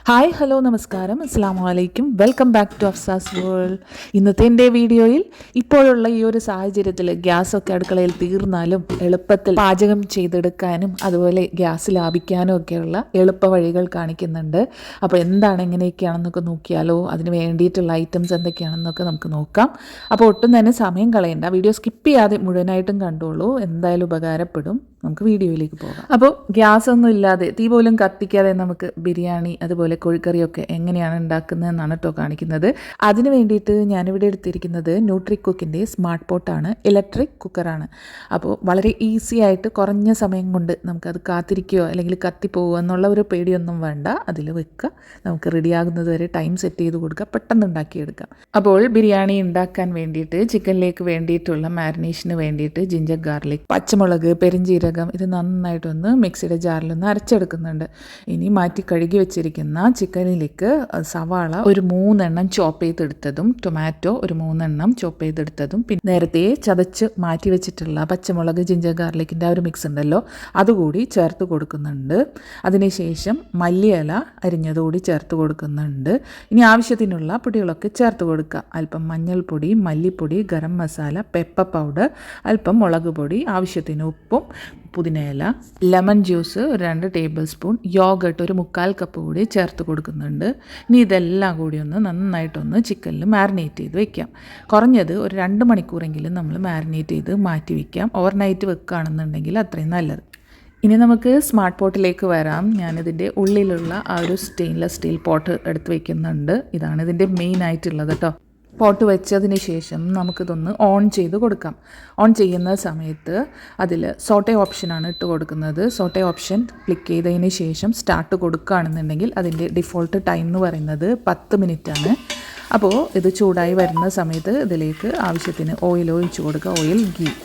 Hi hello നമസ്കാരം അസ്സാം വലൈക്കും വെൽക്കം ബാക്ക് ടു അഫ്സാസ് വേൾഡ്. ഇന്നത്തെ എൻ്റെ വീഡിയോയിൽ ഇപ്പോഴുള്ള ഈ ഒരു സാഹചര്യത്തിൽ ഗ്യാസൊക്കെ അടുക്കളയിൽ തീർന്നാലും എളുപ്പത്തിൽ പാചകം ചെയ്തെടുക്കാനും അതുപോലെ ഗ്യാസ് ലാഭിക്കാനും ഒക്കെയുള്ള എളുപ്പ വഴികൾ കാണിക്കുന്നുണ്ട്. അപ്പോൾ എന്താണ് എങ്ങനെയൊക്കെയാണെന്നൊക്കെ നോക്കിയാലോ, അതിന് വേണ്ടിയിട്ടുള്ള ഐറ്റംസ് എന്തൊക്കെയാണെന്നൊക്കെ നമുക്ക് നോക്കാം. അപ്പോൾ ഒട്ടും തന്നെ സമയം കളയണ്ട, വീഡിയോ സ്കിപ്പ് ചെയ്യാതെ മുഴുവനായിട്ടും കണ്ടോളൂ, എന്തായാലും ഉപകാരപ്പെടും. നമുക്ക് വീഡിയോയിലേക്ക് പോകാം. അപ്പോൾ ഗ്യാസ് ഒന്നും ഇല്ലാതെ, തീ പോലും കത്തിക്കാതെ നമുക്ക് ബിരിയാണി അതുപോലെ കോഴിക്കറിയൊക്കെ എങ്ങനെയാണ് ഉണ്ടാക്കുന്നതെന്നാണ് കേട്ടോ കാണിക്കുന്നത്. അതിന് വേണ്ടിയിട്ട് ഞാനിവിടെ എടുത്തിരിക്കുന്നത് ന്യൂട്രികുക്കിൻ്റെ സ്മാർട്ട് പോട്ടാണ്, ഇലക്ട്രിക് കുക്കറാണ്. അപ്പോൾ വളരെ ഈസി ആയിട്ട് കുറഞ്ഞ സമയം കൊണ്ട് നമുക്കത് കാത്തിരിക്കുകയോ അല്ലെങ്കിൽ കത്തിപ്പോവുക എന്നുള്ള ഒരു പേടിയൊന്നും വേണ്ട. അതിൽ വെക്കുക, നമുക്ക് റെഡിയാകുന്നത് വരെ ടൈം സെറ്റ് ചെയ്ത് കൊടുക്കുക, പെട്ടെന്ന് ഉണ്ടാക്കിയെടുക്കാം. അപ്പോൾ ബിരിയാണി ഉണ്ടാക്കാൻ വേണ്ടിയിട്ട് ചിക്കനിലേക്ക് വേണ്ടിയിട്ടുള്ള മാരിനേഷന് വേണ്ടിയിട്ട് ജിഞ്ചർ ഗാർലിക്, പച്ചമുളക്, പെരിഞ്ജീരകം ഇത് നന്നായിട്ടൊന്ന് മിക്സിയുടെ ജാറിലൊന്ന് അരച്ചെടുക്കുന്നുണ്ട്. ഇനി മാറ്റി കഴുകി വെച്ചിരിക്കുന്ന ചിക്കനിലേക്ക് സവാള ഒരു 3 ചോപ്പ് ചെയ്തെടുത്തതും, ടൊമാറ്റോ ഒരു 3 ചോപ്പ് ചെയ്തെടുത്തതും, പിന്നെ നേരത്തെ ചതച്ച് മാറ്റി വെച്ചിട്ടുള്ള പച്ചമുളക്, ജിഞ്ചർ ഗാർലിക്കിൻ്റെ ആ ഒരു മിക്സ് ഉണ്ടല്ലോ, അതുകൂടി ചേർത്ത് കൊടുക്കുന്നുണ്ട്. അതിനുശേഷം മല്ലിയില അരിഞ്ഞതുകൂടി ചേർത്ത് കൊടുക്കുന്നുണ്ട്. ഇനി ആവശ്യത്തിനുള്ള പൊടികളൊക്കെ ചേർത്ത് കൊടുക്കുക. അല്പം മഞ്ഞൾപ്പൊടി, മല്ലിപ്പൊടി, ഗരം മസാല, പെപ്പർ പൗഡർ, അല്പം മുളക് പൊടി, ആവശ്യത്തിന് ഉപ്പും, പുതിനയില, lemon juice 2 tablespoon, yogurt ഒരു 1/4 കപ്പ് കൂടി ചേർത്ത് കൊടുക്കുന്നുണ്ട്. ഇനി ഇതെല്ലാം കൂടി ഒന്ന് നന്നായിട്ടൊന്ന് ചിക്കനിൽ മാരിനേറ്റ് ചെയ്ത് വെക്കാം. കുറഞ്ഞത് ഒരു 2 മണിക്കൂറെങ്കിലും നമ്മൾ മാരിനേറ്റ് ചെയ്ത് മാറ്റി വയ്ക്കാം. ഓവർനൈറ്റ് വെക്കുകയാണെന്നുണ്ടെങ്കിൽ അത്രയും നല്ലത്. ഇനി നമുക്ക് സ്മാർട്ട് പോട്ടിലേക്ക് വരാം. ഞാനിതിൻ്റെ ഉള്ളിലുള്ള ആ ഒരു സ്റ്റെയിൻലെസ് സ്റ്റീൽ പോട്ട് എടുത്ത് വയ്ക്കുന്നുണ്ട്. ഇതാണ് ഇതിൻ്റെ മെയിൻ ആയിട്ടുള്ളത് കേട്ടോ. പോട്ട് വെച്ചതിന് ശേഷം നമുക്കിതൊന്ന് ഓൺ ചെയ്ത് കൊടുക്കാം. ഓൺ ചെയ്യുന്ന സമയത്ത് അതിൽ സോട്ടേ ഓപ്ഷനാണ് ഇട്ട് കൊടുക്കുന്നത്. സോട്ടേ ഓപ്ഷൻ ക്ലിക്ക് ചെയ്തതിന് ശേഷം സ്റ്റാർട്ട് കൊടുക്കുകയാണെന്നുണ്ടെങ്കിൽ അതിൻ്റെ ഡിഫോൾട്ട് ടൈം എന്ന് പറയുന്നത് 10 മിനിറ്റാണ്. അപ്പോൾ ഇത് ചൂടായി വരുന്ന സമയത്ത് ഇതിലേക്ക് ആവശ്യത്തിന് ഓയിൽ ഒഴിച്ച് കൊടുക്കുക.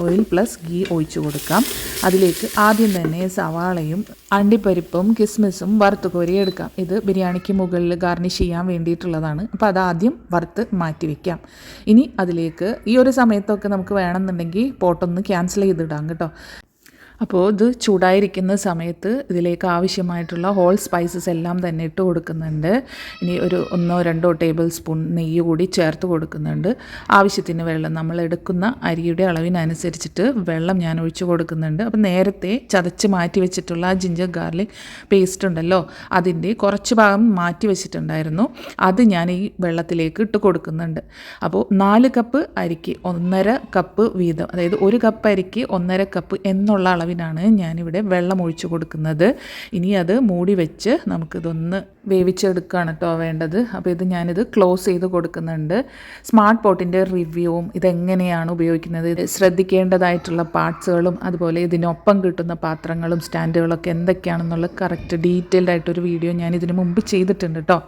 ഓയിൽ പ്ലസ് ഗീ ഒഴിച്ച് കൊടുക്കാം. അതിലേക്ക് ആദ്യം തന്നെ സവാളയും അണ്ടിപ്പരിപ്പും കിസ്മിസും വറുത്ത് കോരിയെടുക്കാം. ഇത് ബിരിയാണിക്ക് മുകളിൽ ഗാർണിഷ് ചെയ്യാൻ വേണ്ടിയിട്ടുള്ളതാണ്. അപ്പോൾ അതാദ്യം വറുത്ത് മാറ്റി വയ്ക്കാം. ഇനി അതിലേക്ക് ഈ ഒരു സമയത്തൊക്കെ നമുക്ക് വേണമെന്നുണ്ടെങ്കിൽ പോട്ടൊന്ന് ക്യാൻസൽ ചെയ്തിടാം കേട്ടോ. അപ്പോൾ ഇത് ചൂടായിരിക്കുന്ന സമയത്ത് ഇതിലേക്ക് ആവശ്യമായിട്ടുള്ള ഹോൾ സ്പൈസസ് എല്ലാം തന്നെ ഇട്ട് കൊടുക്കുന്നുണ്ട്. ഇനി ഒരു 1-2 ടേബിൾ സ്പൂൺ നെയ്യ് കൂടി ചേർത്ത് കൊടുക്കുന്നുണ്ട്. ആവശ്യത്തിന് വെള്ളം, നമ്മൾ എടുക്കുന്ന അരിയുടെ അളവിനനുസരിച്ചിട്ട് വെള്ളം ഞാൻ ഒഴിച്ച് കൊടുക്കുന്നുണ്ട്. അപ്പോൾ നേരത്തെ ചതച്ച് മാറ്റി വെച്ചിട്ടുള്ള ആ ജിഞ്ചർ ഗാർലിക് പേസ്റ്റ് ഉണ്ടല്ലോ, അതിൻ്റെ കുറച്ച് ഭാഗം മാറ്റി വെച്ചിട്ടുണ്ടായിരുന്നു. അത് ഞാൻ ഈ വെള്ളത്തിലേക്ക് ഇട്ട് കൊടുക്കുന്നുണ്ട്. അപ്പോൾ 4 കപ്പ് അരിക്ക് 1.5 കപ്പ് വീതം, അതായത് 1 കപ്പ് അരിക്ക് 1.5 കപ്പ് എന്നുള്ള അളവിനാണ് ഞാനിവിടെ വെള്ളം ഒഴിച്ചു കൊടുക്കുന്നത്. ഇനി അത് മൂടി വെച്ച് നമുക്കിതൊന്ന് വേവിച്ചെടുക്കുകയാണ് കേട്ടോ വേണ്ടത്. അപ്പോൾ ഞാനിത് ക്ലോസ് ചെയ്ത് കൊടുക്കുന്നുണ്ട്. സ്മാർട്ട് പോട്ടിൻ്റെ റിവ്യൂവും ഇതെങ്ങനെയാണ് ഉപയോഗിക്കുന്നത്, ശ്രദ്ധിക്കേണ്ടതായിട്ടുള്ള പാർട്സുകളും അതുപോലെ ഇതിനൊപ്പം കിട്ടുന്ന പാത്രങ്ങളും സ്റ്റാൻഡുകളൊക്കെ എന്തൊക്കെയാണെന്നുള്ള കറക്റ്റ് ഡീറ്റെയിൽഡ് ആയിട്ടൊരു വീഡിയോ ഞാൻ ഇതിന് മുമ്പ് ചെയ്തിട്ടുണ്ട് കേട്ടോ.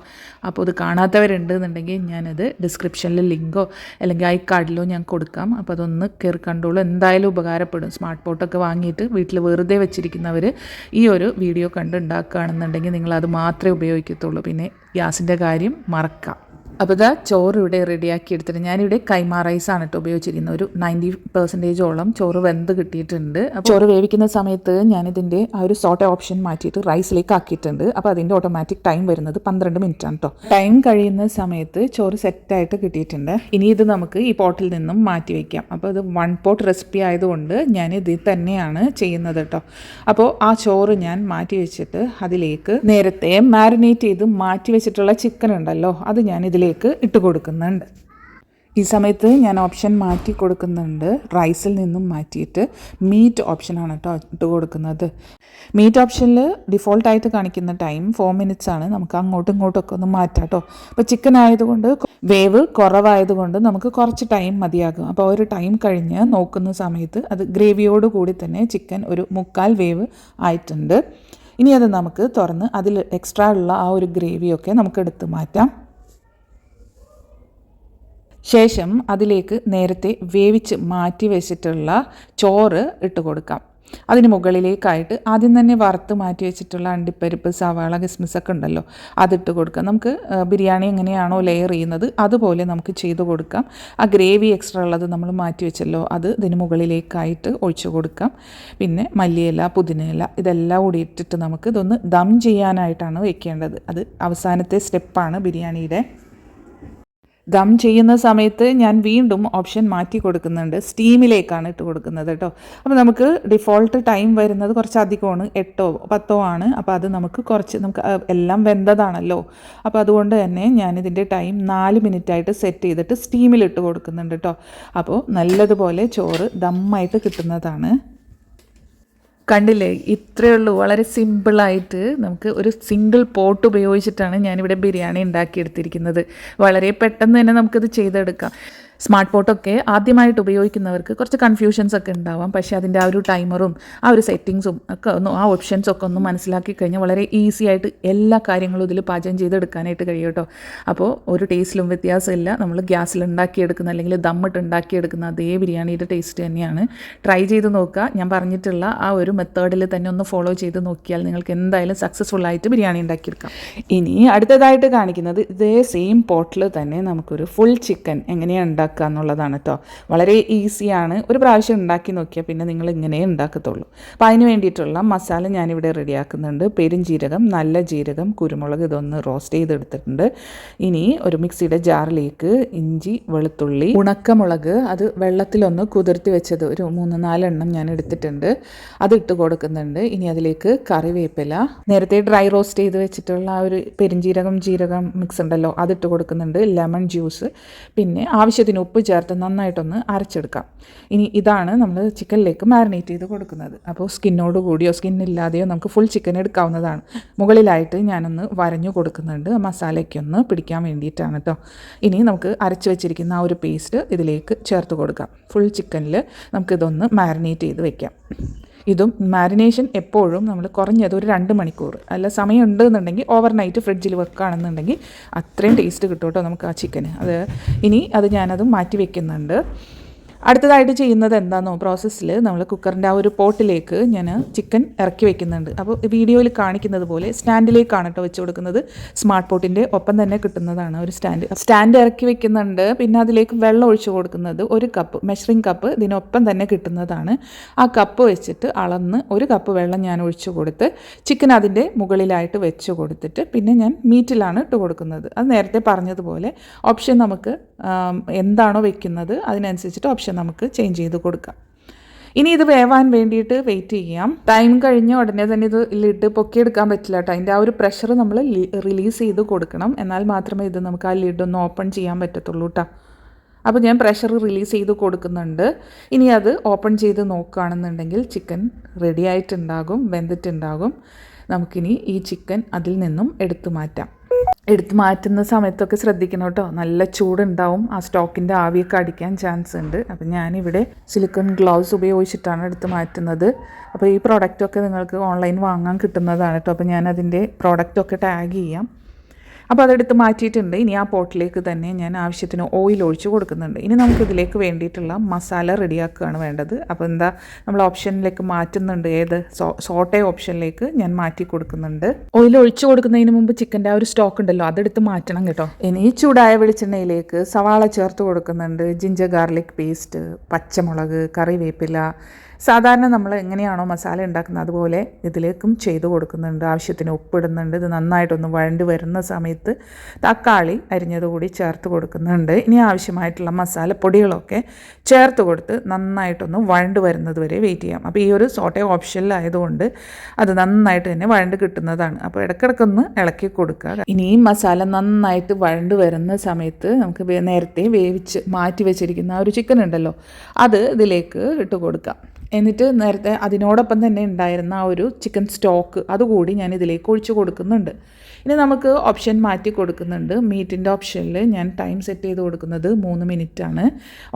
അപ്പോൾ ഇത് കാണാത്തവരുണ്ടെന്നുണ്ടെങ്കിൽ ഞാനത് ഡിസ്ക്രിപ്ഷനിൽ ലിങ്കോ അല്ലെങ്കിൽ ഐ കാർഡിലോ ഞാൻ കൊടുക്കാം. അപ്പോൾ അതൊന്ന് കയറി കണ്ടോളൂ, എന്തായാലും ഉപകാരപ്പെടും. സ്മാർട്ട് പോട്ടൊക്കെ വാങ്ങിയിട്ട് വീട്ടിൽ വെറുതെ വെച്ചിരിക്കുന്നവർ ഈ ഒരു വീഡിയോ കണ്ട് ഉണ്ടാക്കുകയാണെന്നുണ്ടെങ്കിൽ നിങ്ങളത് മാത്രമേ ഉപയോഗിക്കത്തുള്ളൂ. പിന്നെ ഗ്യാസിൻ്റെ കാര്യം മറക്കാം. അപ്പോൾ ഇതാ ചോറ് ഇവിടെ റെഡിയാക്കി എടുത്തിട്ട് ഞാനിവിടെ കൈമ റൈസാണ് കേട്ടോ ഉപയോഗിച്ചിരിക്കുന്നത്. ഒരു 90% ചോറ് വെന്ത് കിട്ടിയിട്ടുണ്ട്. അപ്പോൾ ചോറ് വേവിക്കുന്ന സമയത്ത് ഞാനിതിൻ്റെ ആ ഒരു സോട്ട ഓപ്ഷൻ മാറ്റിയിട്ട് റൈസിലേക്ക് ആക്കിയിട്ടുണ്ട്. അപ്പോൾ അതിൻ്റെ ഓട്ടോമാറ്റിക് ടൈം വരുന്നത് 12 മിനിറ്റാണ് കേട്ടോ. ടൈം കഴിയുന്ന സമയത്ത് ചോറ് സെറ്റായിട്ട് കിട്ടിയിട്ടുണ്ട്. ഇനി ഇത് നമുക്ക് ഈ പോട്ടിൽ നിന്നും മാറ്റി വയ്ക്കാം. അപ്പോൾ ഇത് 1 പോട്ട് റെസിപ്പി ആയതുകൊണ്ട് ഞാൻ ഇതിൽ തന്നെയാണ് ചെയ്യുന്നത് കേട്ടോ. അപ്പോൾ ആ ചോറ് ഞാൻ മാറ്റി വെച്ചിട്ട് അതിലേക്ക് നേരത്തെ മാരിനേറ്റ് ചെയ്ത് മാറ്റി വെച്ചിട്ടുള്ള ചിക്കൻ ഉണ്ടല്ലോ, അത് ഞാൻ ഇതിലേക്ക് ഇട്ട് കൊടുക്കുന്നുണ്ട്. ഈ സമയത്ത് ഞാൻ ഓപ്ഷൻ മാറ്റി കൊടുക്കുന്നുണ്ട്. റൈസിൽ നിന്നും മാറ്റിയിട്ട് മീറ്റ് ഓപ്ഷനാണ് കേട്ടോ ഇട്ട് കൊടുക്കുന്നത്. മീറ്റ് ഓപ്ഷനിൽ ഡിഫോൾട്ടായിട്ട് കാണിക്കുന്ന ടൈം 4 മിനിറ്റ്സ് ആണ്. നമുക്ക് അങ്ങോട്ടും ഇങ്ങോട്ടൊക്കെ ഒന്ന് മാറ്റാം കേട്ടോ. അപ്പോൾ ചിക്കൻ ആയതുകൊണ്ട് വേവ് കുറവായതുകൊണ്ട് നമുക്ക് കുറച്ച് ടൈം മതിയാകും. അപ്പോൾ ഒരു ടൈം കഴിഞ്ഞ് നോക്കുന്ന സമയത്ത് അത് ഗ്രേവിയോട് കൂടി തന്നെ ചിക്കൻ ഒരു 1/4 വേവ് ആയിട്ടുണ്ട്. ഇനി അത് നമുക്ക് തുറന്ന് അതിൽ എക്സ്ട്രാ ഉള്ള ആ ഒരു ഗ്രേവിയൊക്കെ നമുക്ക് എടുത്ത് മാറ്റാം. ശേഷം അതിലേക്ക് നേരത്തെ വേവിച്ച് മാറ്റി വെച്ചിട്ടുള്ള ചോറ് ഇട്ട് കൊടുക്കാം. അതിന് മുകളിലേക്കായിട്ട് ആദ്യം തന്നെ വറുത്ത് മാറ്റി വെച്ചിട്ടുള്ള അണ്ടിപ്പരിപ്പ്, സവാള, കിസ്മിസൊക്കെ ഉണ്ടല്ലോ, അതിട്ട് കൊടുക്കാം. നമുക്ക് ബിരിയാണി എങ്ങനെയാണോ ലെയർ ചെയ്യുന്നത് അതുപോലെ നമുക്ക് ചെയ്ത് കൊടുക്കാം. ആ ഗ്രേവി എക്സ്ട്രാ ഉള്ളത് നമ്മൾ മാറ്റി വെച്ചല്ലോ, അത് ഇതിന് മുകളിലേക്കായിട്ട് ഒഴിച്ചു കൊടുക്കാം. പിന്നെ മല്ലിയില, പുതിനയില ഇതെല്ലാം കൂടി ഇട്ടിട്ട് നമുക്ക് ഇതൊന്ന് ദം ചെയ്യാനായിട്ടാണ് വെക്കേണ്ടത്. അത് അവസാനത്തെ സ്റ്റെപ്പാണ് ബിരിയാണിയുടെ. ദം ചെയ്യുന്ന സമയത്ത് ഞാൻ വീണ്ടും ഓപ്ഷൻ മാറ്റി കൊടുക്കുന്നുണ്ട്, സ്റ്റീമിലേക്കാണ് ഇട്ട് കൊടുക്കുന്നത് കേട്ടോ. അപ്പോൾ നമുക്ക് ഡിഫോൾട്ട് ടൈം വരുന്നത് കുറച്ച് അധികമാണ്, 8 or 10 ആണ്. അപ്പോൾ അത് നമുക്ക് എല്ലാം വെന്തതാണല്ലോ, അപ്പോൾ അതുകൊണ്ട് തന്നെ ഞാനിതിൻ്റെ ടൈം 4 മിനിറ്റായിട്ട് സെറ്റ് ചെയ്തിട്ട് സ്റ്റീമിലിട്ട് കൊടുക്കുന്നുണ്ട് കേട്ടോ. അപ്പോൾ നല്ലതുപോലെ ചോറ് ദമ്മായിട്ട് കിട്ടുന്നതാണ്. കണ്ടില്ലേ, ഇത്രയേ ഉള്ളൂ. വളരെ സിമ്പിളായിട്ട് നമുക്ക് ഒരു സിംഗിൾ പോട്ട് ഉപയോഗിച്ചിട്ടാണ് ഞാനിവിടെ ബിരിയാണി ഉണ്ടാക്കിയെടുത്തിരിക്കുന്നത്. വളരെ പെട്ടെന്ന് തന്നെ നമുക്കിത് ചെയ്തെടുക്കാം. സ്മാർട്ട് പോട്ടൊക്കെ ആദ്യമായിട്ട് ഉപയോഗിക്കുന്നവർക്ക് കുറച്ച് കൺഫ്യൂഷൻസ് ഒക്കെ ഉണ്ടാവാം. പക്ഷേ അതിൻ്റെ ആ ഒരു ടൈമറും ആ ഒരു സെറ്റിങ്സും ഒക്കെ ആ ഓപ്ഷൻസൊക്കെ ഒന്ന് മനസ്സിലാക്കി കഴിഞ്ഞാൽ വളരെ ഈസി ആയിട്ട് എല്ലാ കാര്യങ്ങളും ഇതിൽ പാചകം ചെയ്തെടുക്കാനായിട്ട് കഴിയും കേട്ടോ. അപ്പോൾ ഒരു ടേസ്റ്റിലും വ്യത്യാസമില്ല. നമ്മൾ ഗ്യാസിൽ ഉണ്ടാക്കിയെടുക്കുന്ന അല്ലെങ്കിൽ ദമ്മിട്ട് ഉണ്ടാക്കിയെടുക്കുന്ന അതേ ബിരിയാണിയുടെ ടേസ്റ്റ് തന്നെയാണ്. ട്രൈ ചെയ്ത് നോക്കുക. ഞാൻ പറഞ്ഞിട്ടുള്ള ആ ഒരു മെത്തേഡിൽ തന്നെ ഒന്ന് ഫോളോ ചെയ്ത് നോക്കിയാൽ നിങ്ങൾക്ക് എന്തായാലും സക്സസ്ഫുൾ ആയിട്ട് ബിരിയാണി ഉണ്ടാക്കിയെടുക്കാം. ഇനി അടുത്തതായിട്ട് കാണിക്കുന്നത് ഇതേ സെയിം പോട്ടിൽ തന്നെ നമുക്കൊരു ഫുൾ ചിക്കൻ എങ്ങനെയാണ് ഉണ്ടാക്കുക എന്നുള്ളതാണ് കേട്ടോ. വളരെ ഈസിയാണ്. ഒരു പ്രാവശ്യം ഉണ്ടാക്കി നോക്കിയാൽ പിന്നെ നിങ്ങൾ ഇങ്ങനെ ഉണ്ടാക്കത്തുള്ളൂ. അപ്പോൾ അതിന് വേണ്ടിയിട്ടുള്ള മസാല ഞാനിവിടെ റെഡിയാക്കുന്നുണ്ട്. പെരുംജീരകം, നല്ല ജീരകം, കുരുമുളക് ഇതൊന്ന് റോസ്റ്റ് ചെയ്തെടുത്തിട്ടുണ്ട്. ഇനി ഒരു മിക്സിയുടെ ജാറിലേക്ക് ഇഞ്ചി, വെളുത്തുള്ളി, ഉണക്കമുളക് അത് വെള്ളത്തിലൊന്ന് കുതിർത്തി വെച്ചത് ഒരു 3-4 എണ്ണം ഞാൻ എടുത്തിട്ടുണ്ട്, അതിട്ട് കൊടുക്കുന്നുണ്ട്. ഇനി അതിലേക്ക് കറിവേപ്പില, നേരത്തെ ഡ്രൈ റോസ്റ്റ് ചെയ്ത് വെച്ചിട്ടുള്ള ആ ഒരു പെരുംജീരകം ജീരകം മിക്സ് ഉണ്ടല്ലോ, അതിട്ട് കൊടുക്കുന്നുണ്ട്. ലെമൺ ജ്യൂസ്, പിന്നെ ആവശ്യത്തിന് ഉപ്പ് ചേർത്ത് നന്നായിട്ടൊന്ന് അരച്ചെടുക്കാം. ഇനി ഇതാണ് നമ്മൾ ചിക്കനിലേക്ക് മാരിനേറ്റ് ചെയ്ത് കൊടുക്കുന്നത്. അപ്പോൾ സ്കിന്നോട് കൂടിയോ സ്കിന്നില്ലാതെയോ നമുക്ക് ഫുൾ ചിക്കൻ എടുക്കാവുന്നതാണ്. മുകളിലായിട്ട് ഞാനൊന്ന് വരഞ്ഞു കൊടുക്കുന്നുണ്ട്, മസാലയ്ക്കൊന്ന് പിടിക്കാൻ വേണ്ടിയിട്ടാണ് കേട്ടോ. ഇനി നമുക്ക് അരച്ച് വെച്ചിരിക്കുന്ന ആ ഒരു പേസ്റ്റ് ഇതിലേക്ക് ചേർത്ത് കൊടുക്കാം. ഫുൾ ചിക്കനിൽ നമുക്കിതൊന്ന് മാരിനേറ്റ് ചെയ്ത് വെക്കാം. ഇതും മാരിനേഷൻ എപ്പോഴും നമ്മൾ കുറഞ്ഞത് ഒരു 2 മണിക്കൂർ, അല്ല സമയം ഉണ്ടെന്നുണ്ടെങ്കിൽ ഓവർനൈറ്റ് ഫ്രിഡ്ജിൽ വെക്കുകയാണെന്നുണ്ടെങ്കിൽ അത്രയും ടേസ്റ്റ് കിട്ടും കേട്ടോ നമുക്ക് ആ ചിക്കന്. അത് ഞാനത് മാറ്റി വെക്കുന്നുണ്ട്. അടുത്തതായിട്ട് ചെയ്യുന്നത് എന്താണെന്നോ, പ്രോസസ്സിൽ നമ്മൾ കുക്കറിൻ്റെ ആ ഒരു പോട്ടിലേക്ക് ഞാൻ ചിക്കൻ ഇറക്കി വെക്കുന്നുണ്ട്. അപ്പോൾ വീഡിയോയിൽ കാണിക്കുന്നത് പോലെ സ്റ്റാൻഡിലേക്കാണ് കേട്ടോ വെച്ച് കൊടുക്കുന്നത്. സ്മാർട്ട് പോട്ടിൻ്റെ ഒപ്പം തന്നെ കിട്ടുന്നതാണ് ഒരു സ്റ്റാൻഡ് ഇറക്കി വെക്കുന്നുണ്ട്. പിന്നെ അതിലേക്ക് വെള്ളം ഒഴിച്ച് കൊടുക്കുന്നത് 1 കപ്പ് മെഷറിംഗ് കപ്പ് ഇതിനൊപ്പം തന്നെ കിട്ടുന്നതാണ്. ആ കപ്പ് വെച്ചിട്ട് അളന്ന് 1 കപ്പ് വെള്ളം ഞാൻ ഒഴിച്ച് കൊടുത്ത് ചിക്കൻ അതിൻ്റെ മുകളിലായിട്ട് വെച്ച് കൊടുത്തിട്ട് പിന്നെ ഞാൻ മീറ്റിലാണ് ഇട്ട് കൊടുക്കുന്നത്. അത് നേരത്തെ പറഞ്ഞതുപോലെ ഓപ്ഷൻ നമുക്ക് എന്താണോ വെക്കുന്നത് അതിനനുസരിച്ചിട്ട് ഓപ്ഷൻ നമുക്ക് ചേഞ്ച് ചെയ്ത് കൊടുക്കാം. ഇനി ഇത് വേവാൻ വേണ്ടിയിട്ട് വെയിറ്റ് ചെയ്യാം. ടൈം കഴിഞ്ഞ ഉടനെ തന്നെ ഇത് ലിഡ് പൊക്കിയെടുക്കാൻ പറ്റില്ല കേട്ടോ. അതിൻ്റെ ആ ഒരു പ്രഷർ നമ്മൾ റിലീസ് ചെയ്ത് കൊടുക്കണം. എന്നാൽ മാത്രമേ ഇത് നമുക്ക് ആ ലിഡ് ഒന്ന് ഓപ്പൺ ചെയ്യാൻ പറ്റത്തുള്ളൂ കേട്ടോ. അപ്പോൾ ഞാൻ പ്രഷർ റിലീസ് ചെയ്ത് കൊടുക്കുന്നുണ്ട്. ഇനി അത് ഓപ്പൺ ചെയ്ത് നോക്കുകയാണെന്നുണ്ടെങ്കിൽ ചിക്കൻ റെഡി ആയിട്ടുണ്ടാകും, വെന്തിട്ടുണ്ടാകും. നമുക്കിനി ഈ ചിക്കൻ അതിൽ നിന്നും എടുത്തു മാറ്റുന്ന സമയത്തൊക്കെ ശ്രദ്ധിക്കണം കേട്ടോ. നല്ല ചൂടുണ്ടാവും, ആ സ്റ്റോക്കിൻ്റെ ആവിയൊക്കെ അടിക്കാൻ ചാൻസ് ഉണ്ട്. അപ്പം ഞാനിവിടെ സിലിക്കൺ ഗ്ലൗസ് ഉപയോഗിച്ചിട്ടാണ് എടുത്ത് മാറ്റുന്നത്. അപ്പോൾ ഈ പ്രോഡക്റ്റൊക്കെ നിങ്ങൾക്ക് ഓൺലൈൻ വാങ്ങാൻ കിട്ടുന്നതാണ് കേട്ടോ. അപ്പോൾ ഞാനതിൻ്റെ പ്രോഡക്റ്റൊക്കെ ടാഗ് ചെയ്യാം. അപ്പോൾ അതെടുത്ത് മാറ്റിയിട്ടുണ്ട്. ഇനി ആ പോട്ടിലേക്ക് തന്നെ ഞാൻ ആവശ്യത്തിന് ഓയിൽ ഒഴിച്ച് കൊടുക്കുന്നുണ്ട്. ഇനി നമുക്കിതിലേക്ക് വേണ്ടിയിട്ടുള്ള മസാല റെഡിയാക്കുകയാണ് വേണ്ടത്. അപ്പോൾ നമ്മൾ ഓപ്ഷനിലേക്ക് മാറ്റുന്നുണ്ട്, സോട്ടേ ഓപ്ഷനിലേക്ക് ഞാൻ മാറ്റി കൊടുക്കുന്നുണ്ട്. ഓയിൽ ഒഴിച്ച് കൊടുക്കുന്നതിന് മുമ്പ് ചിക്കൻ്റെ ആ ഒരു സ്റ്റോക്ക് ഉണ്ടല്ലോ അതെടുത്ത് മാറ്റണം കേട്ടോ. ഇനി ചൂടായ വെളിച്ചെണ്ണയിലേക്ക് സവാള ചേർത്ത് കൊടുക്കുന്നുണ്ട്, ജിഞ്ചർ ഗാർലിക് പേസ്റ്റ്, പച്ചമുളക്, കറിവേപ്പില, സാധാരണ നമ്മൾ എങ്ങനെയാണോ മസാല ഉണ്ടാക്കുന്നത് അതുപോലെ ഇതിലേക്കും ചെയ്ത് കൊടുക്കുന്നുണ്ട്. ആവശ്യത്തിന് ഉപ്പിടുന്നുണ്ട്. ഇത് നന്നായിട്ടൊന്ന് വഴണ്ട് വരുന്ന സമയത്ത് തക്കാളി അരിഞ്ഞതുകൂടി ചേർത്ത് കൊടുക്കുന്നുണ്ട്. ഇനി ആവശ്യമായിട്ടുള്ള മസാലപ്പൊടികളൊക്കെ ചേർത്ത് കൊടുത്ത് നന്നായിട്ടൊന്ന് വഴണ്ട് വരുന്നത് വരെ വെയിറ്റ് ചെയ്യാം. അപ്പോൾ ഈ ഒരു സോട്ടേ ഓപ്ഷനിലായതുകൊണ്ട് അത് നന്നായിട്ട് തന്നെ വഴണ്ട് കിട്ടുന്നതാണ്. അപ്പോൾ ഇടയ്ക്കിടയ്ക്കൊന്ന് ഇളക്കി കൊടുക്കുക. ഇനി ഈ മസാല നന്നായിട്ട് വഴണ്ട് വരുന്ന സമയത്ത് നമുക്ക് നേരത്തെ വേവിച്ച് മാറ്റി വെച്ചിരിക്കുന്ന ആ ഒരു ചിക്കൻ ഉണ്ടല്ലോ അത് ഇതിലേക്ക് ഇട്ട് കൊടുക്കാം. എന്നിട്ട് നേരത്തെ അതിനോടൊപ്പം തന്നെ ഉണ്ടായിരുന്ന ആ ഒരു ചിക്കൻ സ്റ്റോക്ക് അതുകൂടി ഞാൻ ഇതിലേക്ക് ഒഴിച്ച് കൊടുക്കുന്നുണ്ട്. ഇനി നമുക്ക് ഓപ്ഷൻ മാറ്റി കൊടുക്കുന്നുണ്ട്. മീറ്റിൻ്റെ ഓപ്ഷനിൽ ഞാൻ ടൈം സെറ്റ് ചെയ്ത് കൊടുക്കുന്നത് 3 മിനിറ്റാണ്.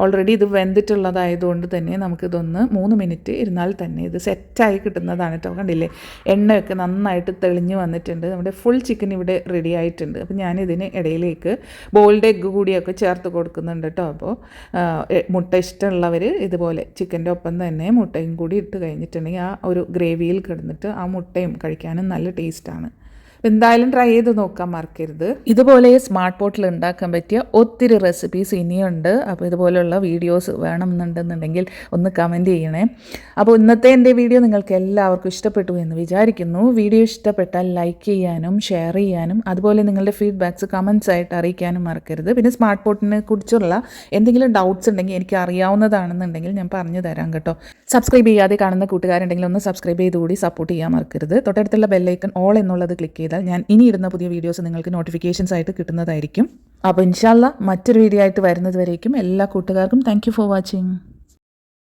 ഓൾറെഡി ഇത് വെന്തിട്ടുള്ളതായതുകൊണ്ട് തന്നെ നമുക്കിതൊന്ന് 3 മിനിറ്റ് ഇരുന്നാൽ തന്നെ ഇത് സെറ്റായി കിട്ടുന്നതാണ് കേട്ടോ. കണ്ടില്ലേ, എണ്ണയൊക്കെ നന്നായിട്ട് തെളിഞ്ഞ് വന്നിട്ടുണ്ട്. നമ്മുടെ ഫുൾ ചിക്കൻ ഇവിടെ റെഡി ആയിട്ടുണ്ട്. അപ്പോൾ ഞാനിതിന് ഇടയിലേക്ക് ബോയിൽഡ് എഗ്ഗ് കൂടിയൊക്കെ ചേർത്ത് കൊടുക്കുന്നുണ്ട് കേട്ടോ. അപ്പോൾ മുട്ട ഇഷ്ടമുള്ളവർ ഇതുപോലെ ചിക്കൻ്റെ ഒപ്പം തന്നെ മുട്ടയും കൂടി ഇട്ട് കഴിഞ്ഞിട്ടുണ്ടെങ്കിൽ ആ ഒരു ഗ്രേവിയിൽ കിടന്നിട്ട് ആ മുട്ടയും കഴിക്കാനും നല്ല ടേസ്റ്റാണ്. എന്തായാലും ട്രൈ ചെയ്ത് നോക്കാൻ മറക്കരുത്. ഇതുപോലെ സ്മാർട്ട് പോട്ടിൽ ഉണ്ടാക്കാൻ പറ്റിയ ഒത്തിരി റെസിപ്പീസ് ഇനിയുണ്ട്. അപ്പോൾ ഇതുപോലെയുള്ള വീഡിയോസ് വേണമെന്നുണ്ടെന്നുണ്ടെങ്കിൽ ഒന്ന് കമൻറ്റ് ചെയ്യണേ. അപ്പോൾ ഇന്നത്തെ എൻ്റെ വീഡിയോ നിങ്ങൾക്ക് എല്ലാവർക്കും ഇഷ്ടപ്പെട്ടു എന്ന് വിചാരിക്കുന്നു. വീഡിയോ ഇഷ്ടപ്പെട്ടാൽ ലൈക്ക് ചെയ്യാനും ഷെയർ ചെയ്യാനും അതുപോലെ നിങ്ങളുടെ ഫീഡ്ബാക്ക്സ് കമൻറ്റ്സ് ആയിട്ട് അറിയിക്കാനും മറക്കരുത്. പിന്നെ സ്മാർട്ട് പോട്ടിനെ കുറിച്ചുള്ള എന്തെങ്കിലും ഡൗട്ട്സ് ഉണ്ടെങ്കിൽ എനിക്ക് അറിയാവുന്നതാണെന്നുണ്ടെങ്കിൽ ഞാൻ പറഞ്ഞു തരാം കേട്ടോ. സബ്സ്ക്രൈബ് ചെയ്യാതെ കാണുന്ന കൂട്ടുകാരുണ്ടെങ്കിൽ ഒന്ന് സബ്സ്ക്രൈബ് ചെയ്തുകൂടി സപ്പോർട്ട് ചെയ്യാൻ മറക്കരുത്. തൊട്ടടുത്തുള്ള ബെല്ലൈക്കൺ ഓൾ എന്നുള്ളത് ക്ലിക്ക് ചെയ്താൽ ഞാൻ ഇനി ഇടുന്ന പുതിയ വീഡിയോസ് നിങ്ങൾക്ക് നോട്ടിഫിക്കേഷൻസ് ആയിട്ട് കിട്ടുന്നതായിരിക്കും. അപ്പോൾ ഇൻഷാല്ലാ മറ്റൊരു വീഡിയോ ആയിട്ട് വരുന്നത് വരേക്കും എല്ലാ കൂട്ടുകാർക്കും താങ്ക് യു ഫോർ വാച്ചിങ്.